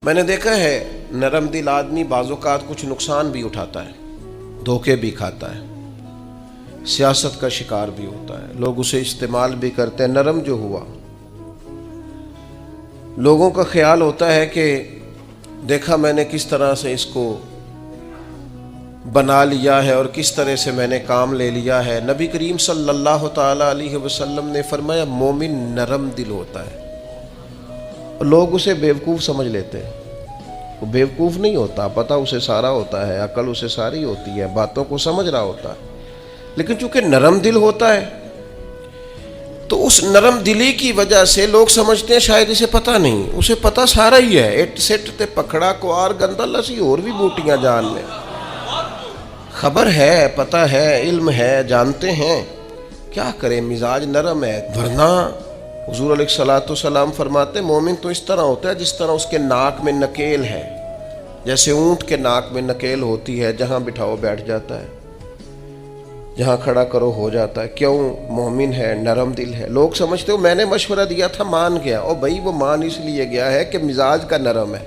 मैंने देखा है नरम दिल आदमी बाज़-औक़ात कुछ नुकसान भी उठाता है, धोखे भी खाता है, सियासत का शिकार भी होता है, लोग उसे इस्तेमाल भी करते हैं। नरम जो हुआ, लोगों का ख्याल होता है कि देखा मैंने किस तरह से इसको बना लिया है और किस तरह से मैंने काम ले लिया है। नबी करीम सल्लल्लाहु ताला अलैहि वसल्लम ने फरमाया मोमिन नरम दिल होता है। लोग उसे बेवकूफ़ समझ लेते हैं। वो बेवकूफ़ नहीं होता, पता उसे सारा होता है, अकल उसे सारी होती है, बातों को समझ रहा होता है, लेकिन चूंकि नरम दिल होता है तो उस नरम दिली की वजह से लोग समझते हैं शायद इसे पता नहीं, उसे पता सारा ही है। इट सिट ते पखड़ा कुआर गंदा लसी और भी बूटियां जान ले, खबर है, पता है, इल्म है, जानते हैं, क्या करें, मिजाज नरम है। वरना हुजूर अलैहिस्सलाम फरमाते मोमिन तो इस तरह होता है जिस तरह उसके नाक में नकेल है, जैसे ऊंट के नाक में नकेल होती है, जहां बिठाओ बैठ जाता है, जहां खड़ा करो हो जाता है। क्यों? मोमिन है, नरम दिल है। लोग समझते हो मैंने मशवरा दिया था मान गया, और भाई वो मान इसलिए गया है कि मिजाज का नरम है।